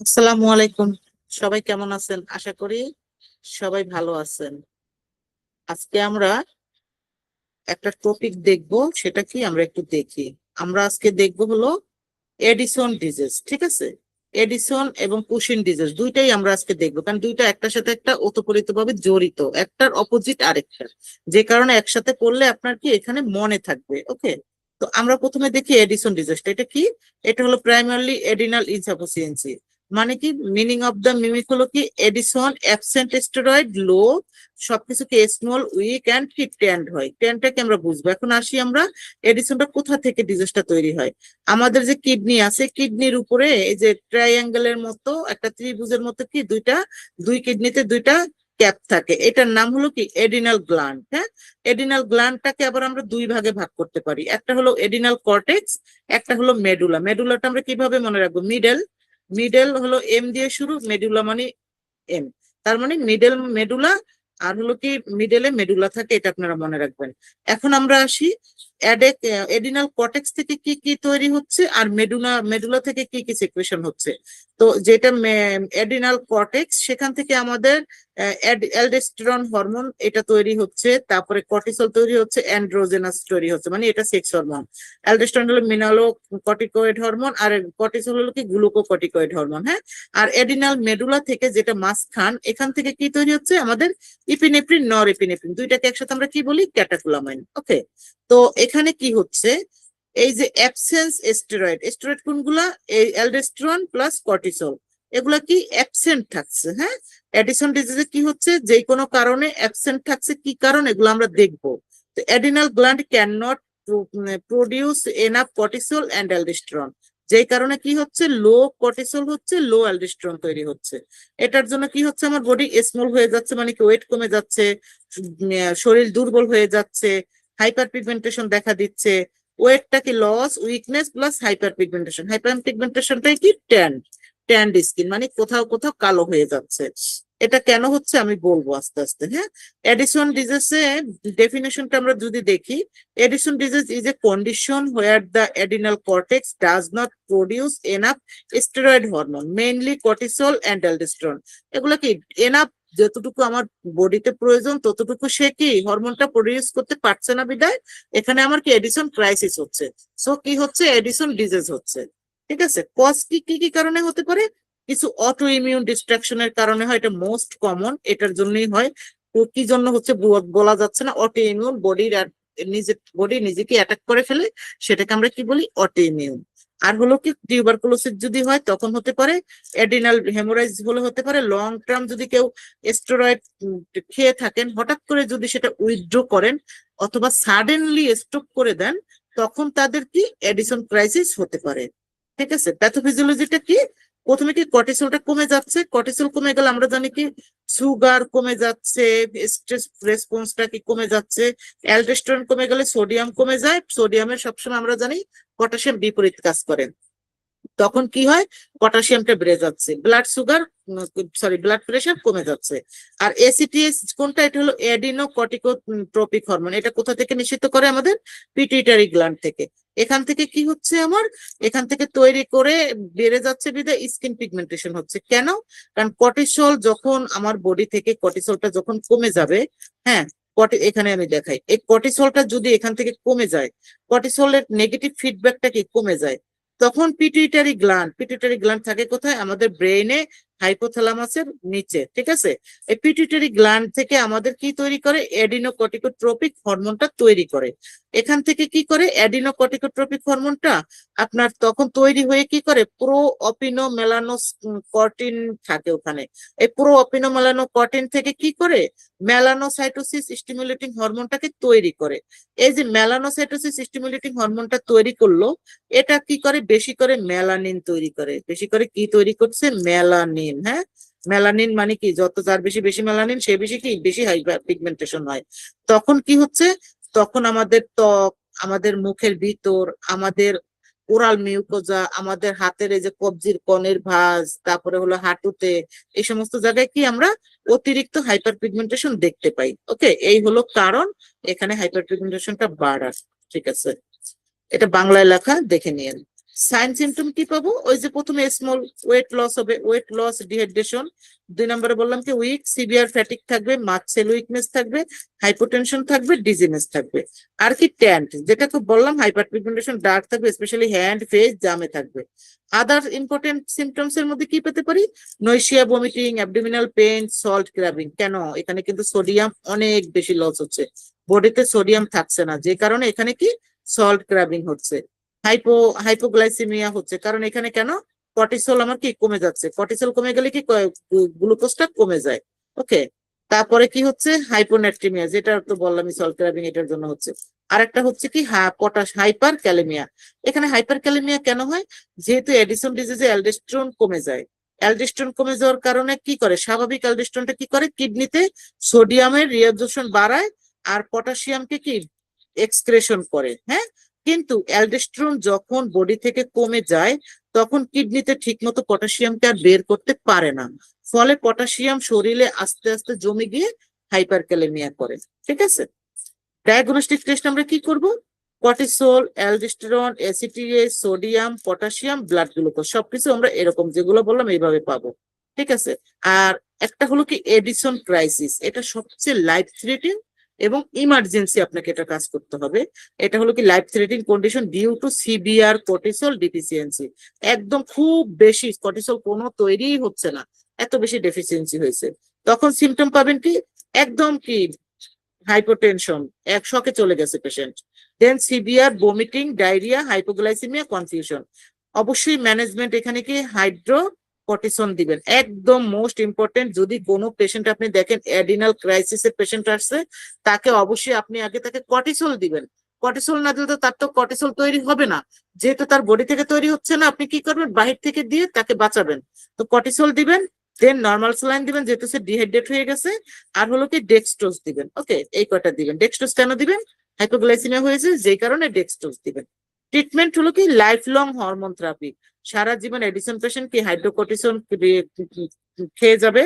আসসালামু আলাইকুম। সবাই কেমন আছেন? আশা করি সবাই ভালো আছেন। আজকে আমরা একটা টপিক দেখব, সেটা কি আমরা একটু দেখি। আমরা আজকে দেখব হলো এডিসন ডিজিজ, ঠিক আছে? এডিসন এবং কুশিন ডিজিজ দুইটাই আমরা আজকে দেখবো, কারণ দুইটা একটার সাথে একটা ওতপ্রোতভাবে জড়িত, একটার অপোজিট আরেকটা, যে কারণে একসাথে পড়লে আপনার কি এখানে মনে থাকবে। ওকে, তো আমরা প্রথমে দেখি এডিসন ডিজিজটা এটা কি। এটা হলো প্রাইমারলি এডিনাল ইনসাফিসিয়েন্সি। মানে কি মিনিং অফ দ্য মিমিক হলো কি এডিসন অ্যাবসেন্ট স্টেরয়েড লো, সবকিছুকে স্মল উইক অ্যান্ড কি ট্যান্ড হয়। ট্যান্ডটাকে আমরা বুঝবো। এখন আসি আমরা এডিসনটা কোথা থেকে ডিজিজটা তৈরি হয়। আমাদের যে কিডনি আছে, কিডনির উপরে এই যে ট্রাইঅ্যাঙ্গেলের মতো একটা ত্রিভুজের মতো কি দুই কিডনিতে দুইটা ক্যাপ থাকে, এটার নাম হলো কি এডিনাল গ্ল্যান্ড। হ্যাঁ, এডিনাল গ্ল্যান্ডটাকে আবার আমরা দুই ভাগে ভাগ করতে পারি, একটা হলো এডিনাল কর্টেক্স, একটা হলো মেডুলা। মেডুলাটা আমরা কিভাবে মনে রাখবো? মিডল, মিডল হলো এম দিয়ে শুরু, মেডুলা মানে এম, তার মানে মিডল মেডুলা। আর হলো কি মিডলে মেডুলা থাকে, এটা আপনারা মনে রাখবেন। এখন আমরা আসি এডিনাল কর্টেক্স থেকে কি কি তৈরি হচ্ছে আর মেডুলা মেডুলা থেকে কি কি সিক্রেশন হচ্ছে। তো যেটা এডিনাল কর্টেক্স, সেখান থেকে আমাদের অ্যালডোস্টেরন হরমোন এটা তৈরি হচ্ছে, তারপরে কর্টিসল তৈরি হচ্ছে, অ্যান্ড্রোজেনাস তৈরি হচ্ছে, মানে এটা সেক্স হরমোন। অ্যালডোস্টেরন হলো মিনালো কর্টিকয়েড হরমোন, আর কর্টিসল হলো কি গ্লুকোকর্টিকয়েড হরমোন। হ্যাঁ, আর এডিনাল মেডুলা থেকে যেটা মাঝখান, এখান থেকে কি তৈরি হচ্ছে? আমাদের ইপিনেফ্রিন, নর এপিনেফ্রিন, দুইটাকে একসাথে আমরা কি বলি? ক্যাটাকুলামাইন। ওকে, তো এখানে কি হচ্ছে? এই যে অ্যাবসেন্স স্টেরয়েড, স্টেরয়েড কোনগুলা? এই অ্যালডোস্টেরন প্লাস কর্টিসল, এগুলা কি অ্যাবসেন্ট থাকছে। হ্যাঁ, এডিসন ডিজিজে কি হচ্ছে? যে কোনো কারণে অ্যাবসেন্ট থাকছে, কি কারণ এগুলো আমরা দেখবো। তো adrenal gland can not produce enough cortisol and aldosterone, যেই কারণে কি হচ্ছে? লো কর্টিসল হচ্ছে, লো অ্যালডোস্টেরন তৈরি হচ্ছে। এটার জন্য কি হচ্ছে? আমার বডি স্মল হয়ে যাচ্ছে, মানে কি ওয়েট কমে যাচ্ছে, শরীর দুর্বল হয়ে যাচ্ছে, হাইপার পিগমেন্টেশন দেখা দিচ্ছে। ওয়েটটা কি loss, weakness plus hyperpigmentation. হাইপার পিগমেন্টেশনটাই কি ট্যান, ট্যান্ড স্কিন, মানে কোথাও কোথাও কালো হয়ে যাচ্ছে। এটা কেন হচ্ছে আমি বলবো আস্তে আস্তে। হ্যাঁ, এডিসন ডিজিজে ডেফিনেশনটা আমরা যদি দেখি, Addison disease is a condition where the adrenal cortex does not produce enough steroid hormone, mainly cortisol and aldosterone. এগুলো কি এনাফ, যতটুকু আমার বডিতে প্রয়োজন ততটুকু সে কি হরমোনটা প্রডিউস করতে পারছে না, বিদায় এখানে আমার কি এডিসন ক্রাইসিস হচ্ছে। সো কি হচ্ছে? এডিসন ডিজিজ হচ্ছে। ঠিক আছে, কজ কি কি কি কারণে হতে পারে? কিছু অটো ইমিউন ডিস্ট্রাকশনের কারণে হয়, এটা মোস্ট কমন, এটার জন্যই হয়। তো কি জন্য হচ্ছে বলা যাচ্ছে না। অটো ইমিউন, বডির বডি নিজেকে অ্যাটাক করে ফেলে, সেটাকে আমরা কি বলি? Auto immune. আর হলো কি টিউবারকুলোসিস যদি হয় তখন হতে পারে, এডিনাল হেমোরাইজ হলে হতে পারে, লং টার্ম যদি কেউ স্টেরয়েড খেয়ে থাকেন, হঠাৎ করে যদি সেটা উইথড্র করেন অথবা সাডেনলি স্টপ করে দেন, তখন তাদের কি এডিসন ক্রাইসিস হতে পারে। ঠিক আছে, প্যাথোফিজিওলজিটা কি? প্রথমে কি কর্টিসলটা কমে যাচ্ছে, কর্টিসল কমে গেলে আমরা জানি কি সুগার কমে যাচ্ছে, স্ট্রেস রেসপন্সটা কি কমে যাচ্ছে। অ্যালডোস্টেরন কমে গেলে সোডিয়াম কমে যায়, সোডিয়ামের সবসময় আমরা জানি পটাশিয়াম বিপরীত কাজ করে, তখন কি হয়? পটাশিয়ামটা বেড়ে যাচ্ছে, blood sugar, sorry blood pressure কমে যাচ্ছে। আর এসিটিএস কোনটা? এটা হলো এডিনো কর্টিকোট্রপিক হরমোন। এটা কোথা থেকে নিঃসৃত করে? আমাদের পিটুইটারি গ্ল্যান্ড থেকে। এখান থেকে কি হচ্ছে আমার? এখান থেকে তৈরি করে বেড়ে যাচ্ছে, বিধায় স্কিন পিগমেন্টেশন হচ্ছে। কেন? কারণ কর্টিসল যখন আমার বডি থেকে, কর্টিসলটা যখন কমে যাবে, হ্যাঁ, এখানে আমি দেখাই, এই কর্টিসলটা যদি এখান থেকে কমে যায়, কর্টিসলের নেগেটিভ ফিডব্যাকটা কি কমে যায়, তখন পিটুইটারি গ্ল্যান্ড, পিটুইটারি গ্ল্যান্ড থাকে কোথায়? আমাদের ব্রেইনে, হাইপোথ্যালামাসের নিচে। ঠিক আছে, এই পিটুইটারি গ্ল্যান্ড থেকে আমাদের কি তৈরি করে? অ্যাডিনোকর্টিকোট্রপিক হরমোনটা তৈরি করে। এখান থেকে কি করে? অ্যাডিনোকর্টিকোট্রপিক হরমোনটা আপনার তখন তৈরি হয়ে কি করে? প্রো অপিনো মেলানো কর্টিন থাকে ওখানে। এই প্রো অপিনো মেলানো কর্টিন থেকে কি করে? মেলানোসাইটোসিস স্টিমুলেটিং হরমোনটাকে তৈরি করে। এই যে মেলানোসাইটোসিস স্টিমুলেটিং হরমোনটা তৈরি করলো, এটা কি করে? বেশি করে মেলানিন তৈরি করে। বেশি করে কি তৈরি করছে? মেলানিন। হ্যাঁ, মেলানিন মানে কি? যত যার বেশি বেশি মেলানিন, সে বেশি কি বেশি হাইপার পিগমেন্টেশন হয়। তখন কি হচ্ছে? তখন আমাদের ত্বক, আমাদের মুখের ভিতর, আমাদের ওরাল মিউকোজা, আমাদের হাতের এই যে কবজির কনের ভাঁজ, তারপরে হলো হাঁটুতে, এই সমস্ত জায়গায় কি আমরা অতিরিক্ত হাইপার পিগমেন্টেশন দেখতে পাই। ওকে, এই হলো কারণ এখানে হাইপার পিগমেন্টেশনটা বাড়ার। ঠিক আছে, এটা বাংলায় লেখা, দেখে নিয়েন। সাইন সিমটম কি পাবো? ওই যে প্রথমে স্মল ওয়েট লস হবে, ওয়েট লস, ডিহাইড্রেশন। 2 নম্বরে বললাম কি উইক সিভিয়ার ফ্যাটিক থাকবে, মাসেল উইকনেস থাকবে, হাইপোটেনশন থাকবে, ডিজিনেস থাকবে। আর কি ট্যান্ট, যেটা তো বললাম হাইপার পিগমেন্টেশন ডার্ক থাকবে, স্পেশালি হ্যান্ড ফেস জামে থাকবে। আদার ইম্পর্টেন্ট সিমটমস এর মধ্যে কি পেতে পারি? নৈশিয়া, ভমিটিং, অ্যাবডোমিনাল পেইন, সল্ট ক্র্যাভিং। কেন? এখানে কিন্তু সোডিয়াম অনেক বেশি লস হচ্ছে, বডিতে সোডিয়াম থাকছে না, যে কারণে এখানে কি সল্ট ক্র্যাভিং হচ্ছে। হাইপোগ্লাইসেমিয়া হচ্ছে, কারণ এখানে কেন কর্টিসল আমার কি কমে যাচ্ছে, কর্টিসল কমে গেলে কি গ্লুকোজটা কমে যায়। ওকে, তারপরে কি হচ্ছে হাইপোনাট্রিমিয়া, যেটা তো বললাম সল্ট ক্র্যাভিং এটার জন্য হচ্ছে। আরেকটা হচ্ছে কি পটাশ হাইপার ক্যালেমিয়া। এখানে হাইপার ক্যালেমিয়া কেন হয়? যেহেতু এডিসন ডিজিজে অ্যালডোস্টেরন কমে যায়, অ্যালডোস্টেরন কমে যাওয়ার কারণে কি করে, স্বাভাবিক অ্যালডোস্টেরনটা কি করে কিডনিতে সোডিয়ামের রিঅ্যাবজর্পশন বাড়ায় আর পটাশিয়ামকে কি এক্সক্রেশন করে। হ্যাঁ, কিন্তু অ্যালডোস্টেরন যখন বডি থেকে কমে যায় তখন কিডনিতে ঠিকমতো পটাশিয়ামকে আর বের করতে পারে না, ফলে পটাশিয়াম শরীরে আস্তে আস্তে জমে গিয়ে হাইপারক্যালেমিয়া করে। ঠিক আছে, ডায়াগনস্টিক টেস্ট আমরা কি করব? Cortisol, aldosterone, ACTH, sodium, potassium, blood glucose, সবকিছু আমরা এরকম যেগুলো বললাম এইভাবে পাবো। ঠিক আছে, আর একটা হলো কি এডিসন ক্রাইসিস, এটা সবচেয়ে লাইফ থ্রেটিং এবং ইমার্জেন্সি, আপনাকে এটা কাজ করতে হবে। এটা হলো কি life threatening condition due to severe cortisol deficiency. একদম খুব বেশি কর্টিসল কোনো তৈরি হচ্ছে না, এত বেশি ডেফিসিয়েন্সি হয়েছে। তখন সিমটম পাবেন কি একদম কি হাইপোটেনশন, এক শকে চলে গেছে patient. Then severe vomiting, diarrhoea, hypoglycaemia, confusion. অবশ্যই ম্যানেজমেন্ট এখানে কি হাইড্রো কর্টিসন দিবেন, একদম মোস্ট ইম্পর্টেন্ট। যদি কোনো পেশেন্ট আপনি দেখেন অ্যাডিনাল ক্রাইসিসের পেশেন্ট আসছে, তাকে অবশ্যই আপনি আগে তাকে কর্টিসল দিবেন। কর্টিসল না দিলে তো তার তো কর্টিসল তৈরি হবে না, যেহেতু তার বডি থেকে তৈরি হচ্ছে না, আপনি কি করবেন বাহির থেকে দিয়ে তাকে বাঁচাবেন। তো কর্টিসল দিবেন, দেন নর্মাল স্যালাইন দিবেন যেহেতু সে ডিহাইড্রেট হয়ে গেছে, আর হলো কি ডেক্সট্রোজ দিবেন। ওকে, এই কয়টা দিবেন। ডেক্সট্রোজ কেন দিবেন? হাইপোগ্লাইসেমিয়া হয়েছে যেই কারণে ডেক্সট্রোজ দিবেন। ট্রিটমেন্ট হলো কি লাইফ লং হরমোন থেরাপি, সারা জীবন এডিসন পেশেন্ট কি হাইড্রোকর্টিসন খেয়ে যাবে,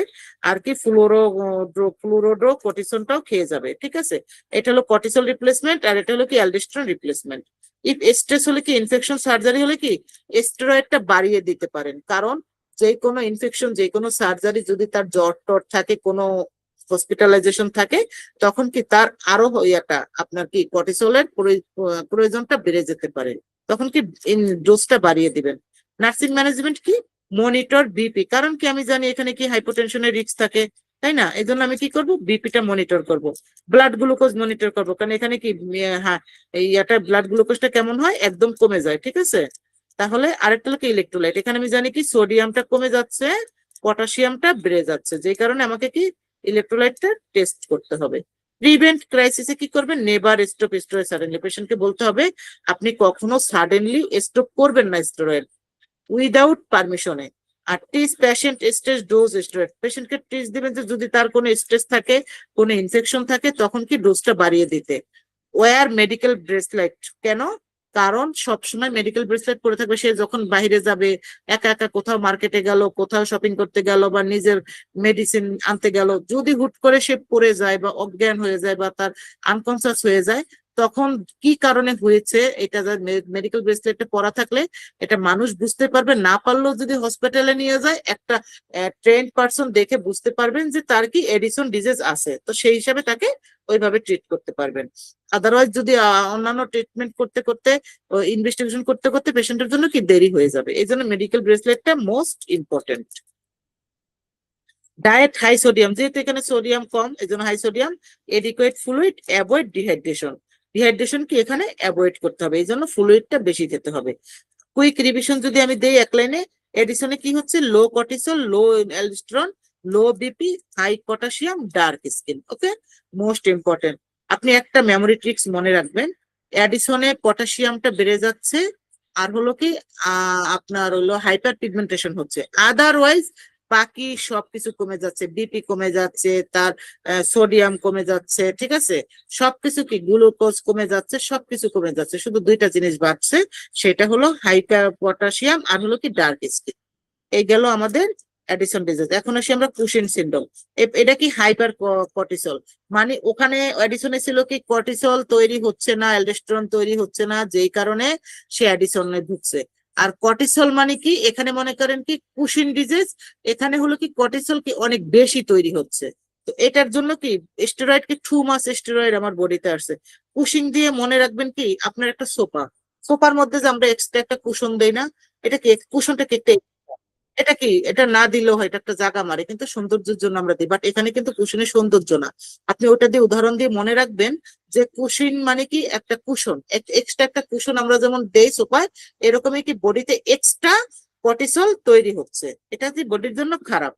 আর কি ফ্লুরোড্রো কর্টিসনটাও খেয়ে যাবে। ঠিক আছে, এটা হলো কর্টিসল রিপ্লেসমেন্ট, আর এটা হলো কি অ্যালডোস্টেরন রিপ্লেসমেন্ট। ইফ স্ট্রেস হলে কি ইনফেকশন সার্জারি হলে কি স্টেরয়েডটা বাড়িয়ে দিতে পারেন, কারণ যে কোনো ইনফেকশন যে কোনো সার্জারি যদি তার জ্বর টর থাকে, কোনো হসপিটালাইজেশন থাকে, তখন কি তার আরো ইয়াটা আপনার কি কর্টিসলের প্রয়োজনটা বেড়ে যেতে পারে, তখন কি ডোজটা বাড়িয়ে দিবেন। নার্সিং ম্যানেজমেন্ট কি মনিটর বিপি, কারণ কি আমি জানি এখানে কি হাইপোটেনশনের রিস্ক থাকে, তাই না? এই জন্য আমি কি করব, বিপিটা মনিটর করব, ব্লাড গ্লুকোজ মনিটর করব, কারণ এখানে কি হ্যাঁ এই ইয়াটা ব্লাড গ্লুকোজটা কেমন হয় একদম কমে যায়। ঠিক আছে, তাহলে আরেকটা হলো কি ইলেকট্রোলাইট, এখানে আমি জানি কি সোডিয়ামটা কমে যাচ্ছে, পটাশিয়ামটা বেড়ে যাচ্ছে, যে কারণে আমাকে কি ইলেকট্রোলাইটটা টেস্ট করতে হবে। প্রিভেন্ট ক্রাইসিসে কি করবেন? নেভার স্টপ স্টেরয়েড সাডেনলি, পেশেন্টকে বলতে হবে আপনি কখনো সাডেনলি স্টপ করবেন না স্টেরয়েড উইদাউট পারমিশনে। আর teach patient stress dose steroid, পেশেন্টকে টিচ দিবেন যে যদি তার কোনো স্ট্রেস থাকে, কোনো ইনফেকশন থাকে, তখন কি ডোজটা বাড়িয়ে দিতে। ওয়্যার মেডিকেল ব্রেসলেট, কেন? কারণ সবসময় মেডিকেল ব্রেসলেট পরে থাকবে, সে যখন বাইরে যাবে, একা একা কোথাও মার্কেটে গেল, কোথাও শপিং করতে গেল, বা নিজের মেডিসিন আনতে গেল, যদি হুট করে সে পড়ে যায় বা অজ্ঞান হয়ে যায় বা তার আনকনসিয়াস হয়ে যায়, তখন কি কারণে হয়েছে এটা মেডিকেল ব্রেসলেটটা পরা থাকলে এটা মানুষ বুঝতে পারবে, না পারলেও যদি হসপিটালে নিয়ে যায় একটা ট্রেন্ড পারসন দেখে বুঝতে পারবেন যে তার কি এডিসন ডিজিজ আছে, তো সেই হিসাবে তাকে ওইভাবে ট্রিট করতে পারবেন। আদারওয়াইজ যদি অন্যান্য ট্রিটমেন্ট করতে করতে, ইনভেস্টিগেশন করতে করতে পেশেন্টের জন্য কি দেরি হয়ে যাবে, এই জন্য মেডিকেল ব্রেসলেটটা most important. Diet high sodium, যেহেতু এখানে সোডিয়াম কম এই জন্য high sodium. Adequate fluid, avoid dehydration, dehydration কি এখানে অ্যাভয়েড করতে হবে, এই জন্য ফ্লুইডটা বেশি খেতে হবে। কুইক রিভিশন যদি আমি দেই এক লাইনে, এডিসনে কি হচ্ছে low cortisol, low aldosterone, low BP, high potassium, dark skin. Okay, most important. আপনি একটা মেমোরি ট্রিক্স মনে রাখবেন, অ্যাডিসনে পটাশিয়ামটা বেড়ে যাচ্ছে, আর হলো কি আপনার হলো হাইপার পিগমেন্টেশন হচ্ছে, আদারওয়াইজ বাকি সবকিছু কমে যাচ্ছে, বিপি কমে যাচ্ছে, তার সোডিয়াম কমে যাচ্ছে। ঠিক আছে, সবকিছু কি গ্লুকোজ কমে যাচ্ছে, সবকিছু কমে যাচ্ছে, শুধু দুইটা জিনিস বাড়ছে, সেটা হলো হাইপার পটাশিয়াম আর হলো কি ডার্ক স্কিন। এই গেল আমাদের অ্যাডিসন ডিজিজ। এখন আসি আমরা কুশিন সিনড্রোম। এটা কি হাইপার কর্টিসল, মানে ওখানে অ্যাডিসনে ছিল কি কর্টিসল তৈরি হচ্ছে না, অ্যালডোস্টেরন তৈরি হচ্ছে না, যেই কারণে সে অ্যাডিসনে ঢুকছে। আর কর্টিসল মানে কি, এখানে মনে করেন কি কুশিন ডিজিজ, এখানে হলো কি কর্টিসল কি অনেক বেশি তৈরি হচ্ছে। তো এটার জন্য কি স্টেরয়েড কি টু মাস স্টেরয়েড আমার বডিতে আসছে। কুশিং দিয়ে মনে রাখবেন কি আপনার একটা সোফা, সোফার মধ্যে যে আমরা এক্সট্রা একটা কুশন দেই না, এটা কি কুশনটা কি একটা, এটা কি এটা না দিলেও হয়, এটা একটা জায়গা মারে কিন্তু সৌন্দর্যের জন্য আমরা দিই, বাট এখানে কিন্তু কুশনের সৌন্দর্য না। আপনি ওটা দিয়ে উদাহরণ দিয়ে মনে রাখবেন যে কুশন মানে কি একটা কুশন, এক্সট্রা একটা কুশন আমরা যেমন দেই সোফায়, এরকমই কি বডিতে এক্সট্রা কর্টিসল তৈরি হচ্ছে, এটা কি বডির জন্য খারাপ।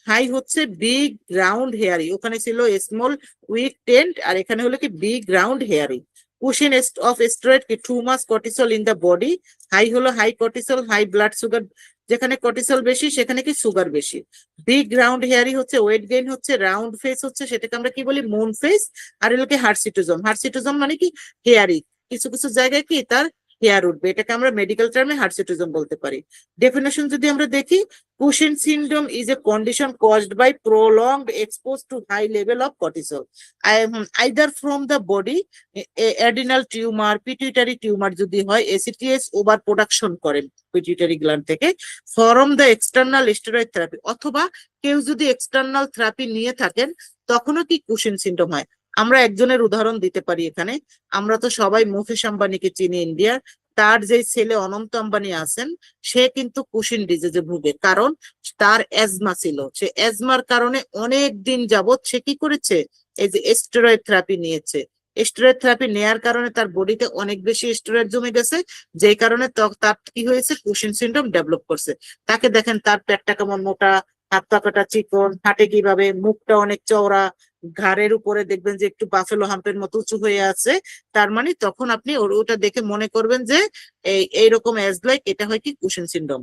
হাই হচ্ছে বিগ রাউন্ড হেয়ারি, ওখানে ছিল স্মল উইক টেন্ট, আর এখানে হলো কি big round hairy. Cushing of steroid কি too much cortisol in the body. High হলো high cortisol, high blood sugar, যেখানে কর্টিসল বেশি সেখানে কি সুগার বেশি। বিগ রাউন্ড হেয়ারি হচ্ছে ওয়েট গেইন হচ্ছে, রাউন্ড ফেস হচ্ছে সেটাকে আমরা কি বলি মুন ফেস। আর এগুলোকে হার্সিটিজম, হার্সিটিজম মানে কি হেয়ারি, কিছু কিছু জায়গায় কি তার হেয়ার উঠবে, এটাকে আমরা মেডিকেল টার্মে হার্সিটিজম বলতে পারি। ডেফিনেশন যদি আমরা দেখি, Cushing syndrome is a condition caused by prolonged exposure to high level of cortisol, either from the body, adrenal tumor, pituitary tumor যদি হয়, ACTH ওভার প্রোডাকশন করে পিটুইটারি গ্ল্যান্ড থেকে, from the external steroid therapy, অথবা কেউ যদি external therapy নিয়ে থাকেন তখনও কি কুশিন সিনড্রোম হয়। আমরা একজনের উদাহরণ দিতে পারি এখানে, আমরা তো সবাই মুকেশ আম্বানিকে চিনি ইন্ডিয়ার, তার যে ছেলে অনন্ত আম্বানি আছেন সে কিন্তু কুশিন ডিজিজে ভুগে, কারণ তার অ্যাজমা ছিল, সে অ্যাজমার কারণে অনেক দিন যাবত সে কি করেছে, এই যে স্টেরয়েড থেরাপি নিয়েছে। স্টেরয়েড থেরাপি নেয়ার কারণে তার বডিতে অনেক বেশি স্টেরয়েড জমে গেছে, যেই কারণে তার কি হয়েছে কুশিন সিনড্রোম ডেভেলপ করছে। তাকে দেখেন তার পেটটা কেমন মোটা, হাত পাকাটা চিকন, হাঁটে কিভাবে, মুখটা অনেক চওড়া, ঘাড়ের উপরে দেখবেন যে একটু বাফেলো হাম্পের মতো উঁচু হয়ে আছে। তার মানে তখন আপনি ওটা দেখে মনে করবেন যে এইরকম এজ লাইক এটা হয় কি কুশিন সিনড্রোম।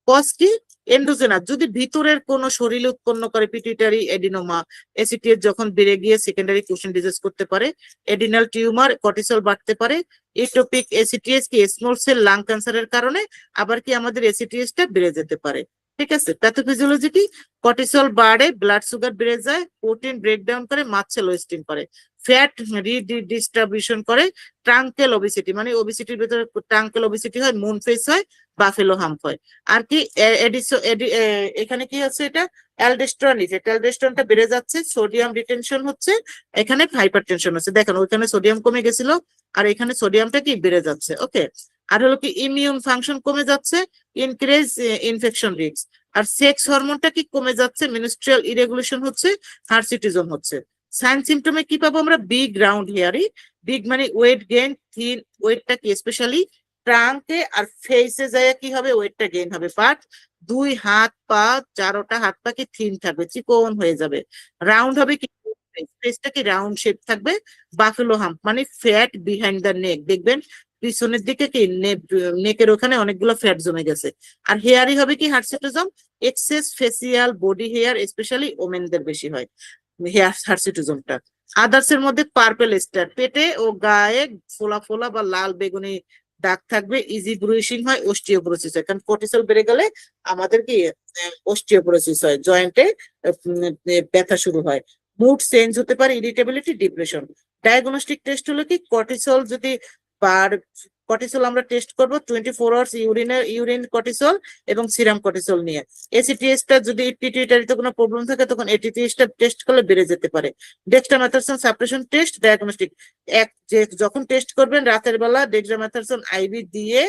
কজ কি এন্ডোজেনাস, যদি ভিতরের কোন শরীরে উৎপন্ন করে, পিটুইটারি এডিনোমা, এসিটিএস যখন বেড়ে গিয়ে সেকেন্ডারি কুশিন ডিজিজ করতে পারে, এডিনাল টিউমার, কর্টিসল বাড়তে পারে, ইটোপিক এসিটিএস কি স্মল সেল লাং ক্যান্সারের কারণে আবার কি আমাদের এসিটিএস টা বেড়ে যেতে পারে। ঠিক আছে, প্যাথোফিজিওলজি কি, কর্টিসল বাড়ে, ব্লাড সুগার বেড়ে যায়, প্রোটিন ব্রেকডাউন করে, মাসেল ওয়েস্টিং করে, ফ্যাট রিডিস্ট্রিবিউশন করে, ট্রাঙ্কেল ওবিসিটি, মানে ওবিসিটির ভিতরে ট্রাঙ্কেল ওবিসিটি হয়, মুন ফেস হয়, বাফেলো হাম্প হয়। আর কি এখানে কি হচ্ছে, এটা অ্যালডোস্টেরন, অ্যালডোস্টেরনটা বেড়ে যাচ্ছে, সোডিয়াম রিটেনশন হচ্ছে, এখানে হাইপারটেনশন হচ্ছে, দেখেন ওইখানে সোডিয়াম কমে গেছিল আর এখানে সোডিয়ামটা কি বেড়ে যাচ্ছে। ওকে, আর হলো কি ইমিউন ফাংশন কমে যাচ্ছে, ইনক্রিজ ইনফেকশন রিস্ক। আর সেক্স হরমোনটা কি কমে যাচ্ছে, মিনিস্ট্রিয়াল ইরেগুলেশন হচ্ছে, হার্সিটিজম হচ্ছে। সাইন সিমটমে কি পাবো আমরা, বিগ রাউন্ড হেয়ারি, বিগ মানে ওয়েট গেইন, থিন, ওয়েটটা কি স্পেশালি ট্রাঙ্কে আর ফেসে যায় কি হবে, ওয়েটটা গেইন হবে, বাট দুই হাত পা, চারোটা হাত পা কি থিন থাকবে, চিকন হয়ে যাবে, রাউন্ড হবে কি, ফেসটা কি রাউন্ড শেপ থাকবে, বাফেলো হাম্প মানে ফ্যাট বিহাইন্ড দ্য নেক, দেখবেন পিছনের দিকে কি নেকের ওখানে অনেকগুলো ফ্যাট জমে গেছে। আর হেয়ারই হবে কি hirsutism, excess facial body hair, specially ওমেনদের বেশি হয় হেয়ার হার্সিটিজমটা। আদার্স এর মধ্যে পার্পেল স্টার, পেটে ও গায়ে ফোলা ফোলা বা লাল বেগুনি দাগ থাকবে, ইজি ব্রুইশিং হয়, অস্টিওপোরোসিস হয়, কারণ কর্টিসল বেড়ে গেলে আমাদের কি অস্টিওপোরোসিস হয়, জয়েন্টে ব্যথা শুরু হয়। মুড চেঞ্জ হতে পারে, ইরিটেবিলিটি, ডিপ্রেশন। ডায়াগনস্টিক টেস্ট হলো কি কর্টিসল যদি বার, কর্টিসল আমরা টেস্ট করব 24 আওয়ার্স ইউরিন কর্টিসল এবং সিরাম কর্টিসল নিয়ে। এসিটিএস টা যদি পিটুইটারিতে কোনো প্রবলেম থাকে তখন এটিটিএস টা টেস্ট করলে বেড়ে যেতে পারে। ডেক্সট্রামেথাসন সাপ্রেশন টেস্ট, ডায়াগনস্টিক, এক যে যখন টেস্ট করবেন রাতের বেলা ডেক্সট্রামেথাসন আইভি দিয়ে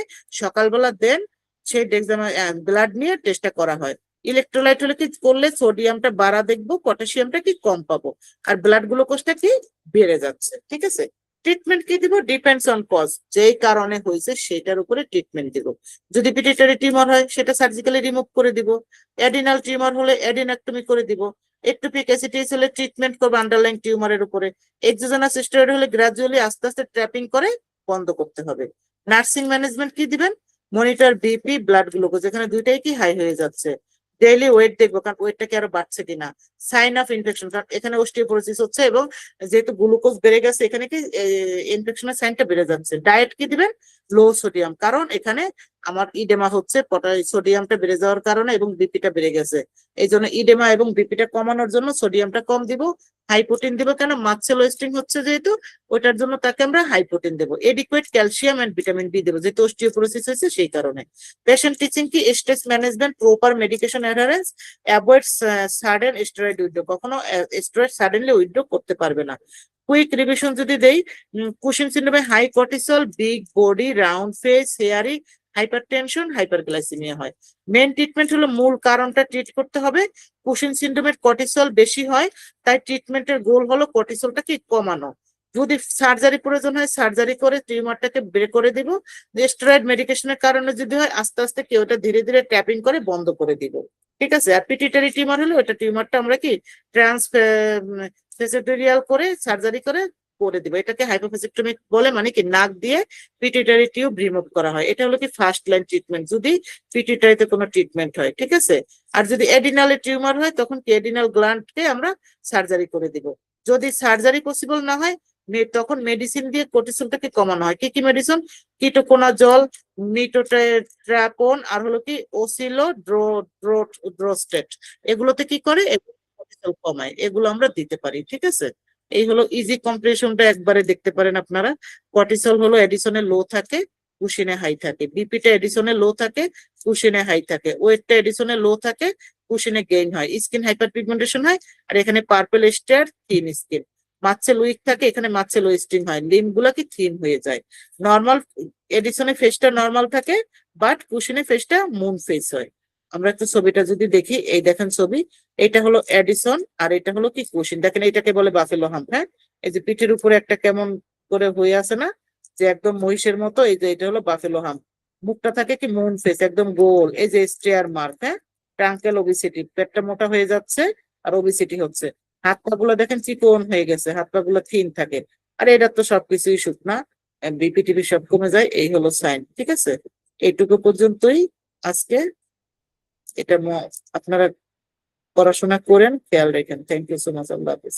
সকালবেলা দেন, সেই ব্লাড নিয়ে টেস্টটা করা হয়। ইলেকট্রোলাইট হলে কি করলে সোডিয়ামটা বাড়া দেখবো, পটাশিয়ামটা কি কম পাবো, আর ব্লাড গ্লুকোজটা কি বেড়ে যাচ্ছে। ঠিক আছে, ট্রিটমেন্ট কি দিব, ডিপেন্ডস অন কজ, যেই কারণে হয়েছে সেটার উপরে ট্রিটমেন্ট দিব। যদি পিটুইটারি টিউমার হয় সেটা সার্জিক্যালি রিমুভ করে দিব, অ্যাডিনাল টিউমার হলে অ্যাডিনাক্টমি করে দিব, একটোপিক অ্যাসিটিস হলে ট্রিটমেন্ট করবো আন্ডারলাইং টিউমারের উপরে, এক্সোজেনাস স্টেরয়েড হলে গ্রাজুয়ালি আস্তে আস্তে ট্র্যাপিং করে বন্ধ করতে হবে। নার্সিং ম্যানেজমেন্ট কি দিবেন, মনিটর বিপি, ব্লাড গ্লুকোজ, এখানে দুইটাই কি হাই হয়ে যাচ্ছে, ডেইলি ওয়েট দেখবো কারণ ওয়েটটা কি আরো বাড়ছে কিনা, সাইন অফ ইনফেকশন কারণ এখানে অস্টিওপোরোসিস হচ্ছে এবং যেহেতু গ্লুকোজ বেড়ে গেছে এখানে কি ইনফেকশনের সাইনটা বেড়ে যাচ্ছে। ডায়েট কি দিবেন, লো সোডিয়াম, কারণ এখানে আমার ইডেমা হচ্ছে সোডিয়ামটা বেড়ে যাওয়ার কারণে এবং বিপিটা বেড়ে গেছে। এই জন্য ইডেমা এবং বিপিটা কমানোর জন্য সোডিয়ামটা কম দিব, হাই প্রোটিন দিব। কেন? মাসেল ওয়েস্টিং হচ্ছে যেহেতু, ওইটার জন্য তাকে আমরা হাই প্রোটিন দেবো। Adequate calcium and vitamin B দেবো, যেহেতু অস্টিওপোরোসিস হয়েছে সেই কারণে। পেশেন্ট টিচিং কি? Stress management, proper medication adherence, avoid sudden steroid withdraw, কখনো স্টেরয়েড সাডেনলি উইথড্র করতে পারবে না। কুইক রিভিশন যদি দেই, কুশিন সিন্ড্রোমে high cortisol, big body, round face, hairy, hypertension, hyperglycaemia হয়। মেন ট্রিটমেন্ট হলো, মূল কারণটা ট্রিট করতে হবে। কুশিন সিন্ড্রোমের কর্টিসল বেশি হয়, তাই ট্রিটমেন্টের গোল হলো কর্টিসলটাকে কমানো। যদি সার্জারি প্রয়োজন হয়, সার্জারি করে টিউমারটাকে বের করে দিব। স্টেরয়েড মেডিকেশনের কারণে যদি হয়, আস্তে আস্তে কি ওটা ধীরে ধীরে ট্যাপিং করে বন্ধ করে দিব। ঠিক আছে? আর পিটিটারি টিউমার হলো, ওটা টিউমারটা আমরা কি ট্রান্সফেসেটোরিয়াল করে সার্জারি করে করে দিব। এটাকে হাইপোফেসেক্টমি বলে, মানে কি নাক দিয়ে পিটিটারি টিউব রিমুভ করা হয়। এটা হলো কি ফার্স্ট লাইন ট্রিটমেন্ট যদি পিটিটারিতে কোনো ট্রিটমেন্ট হয়। ঠিক আছে? আর যদি এডিনালে টিউমার হয়, তখন কি এডিনাল গ্ল্যান্ডকে আমরা সার্জারি করে দিব। যদি সার্জারি পসিবল না হয়, তখন মেডিসিন দিয়ে কর্টিসলটাকে কমানো হয়। কি কি মেডিসিন? কিটোকোনাজল, মিটোট্রাপন, আর হলো কি ওসিলো ড্রোস্টেট। এগুলোতে কি করে? কর্টিসল কমায়, এগুলো আমরা দিতে পারি। ঠিক আছে? এই হলো ইজি কম্প্রেশনটা, একবারে দেখতে পারেন আপনারা। কর্টিসল হলো এডিসনে লো থাকে, কুশিনে হাই থাকে। বিপিটা এডিসনে লো থাকে, কুশিনে হাই থাকে। ওয়েটটা এডিসনে লো থাকে, কুশিনে গেইন হয়। স্কিন হাইপার পিগমেন্টেশন হয়, আর এখানে purple star, thin skin. Muscle week থাকে, এখানে মাসেল ওয়েস্টিং হয়, লিম্ব গুলা কি থিন হয়ে যায়। নর্মাল এডিসনে ফেসটা নর্মাল থাকে, বাট কুশিনে ফেসটা মুন ফেস হয়। আমরা একটু ছবিটা যদি দেখি, এই দেখেন ছবি, এটা হলো এডিসন আর এটা হলো কি কুশিন। দেখেন এটাকে বলে বাফেলো হাম্প। হ্যাঁ, এই যে পিঠের উপরে একটা কেমন করে হয়ে আছে না, যে একদম মহিষের মতো, এই যে এটা হলো বাফেলো হাম্প। মুখটা থাকে কি মুন ফেস, একদম গোল। এই যে স্টেয়ার মার্ক। হ্যাঁ, ট্রাঙ্কেল ওবিসিটি, পেটটা মোটা হয়ে যাচ্ছে আর ওবিসিটি হচ্ছে। হাত পা গুলো দেখেন চিকন হয়ে গেছে, হাত পা গুলো থিন থাকে। আর এটা তো সবকিছুই শুকনা, বিপি টিপি সব কমে যায়। এই হলো সাইন। ঠিক আছে? এইটুকু পর্যন্তই আজকে। এটা আপনারা পড়াশোনা করেন, খেয়াল রেখেন। Thank you so much. আল্লাহ হাফিজ।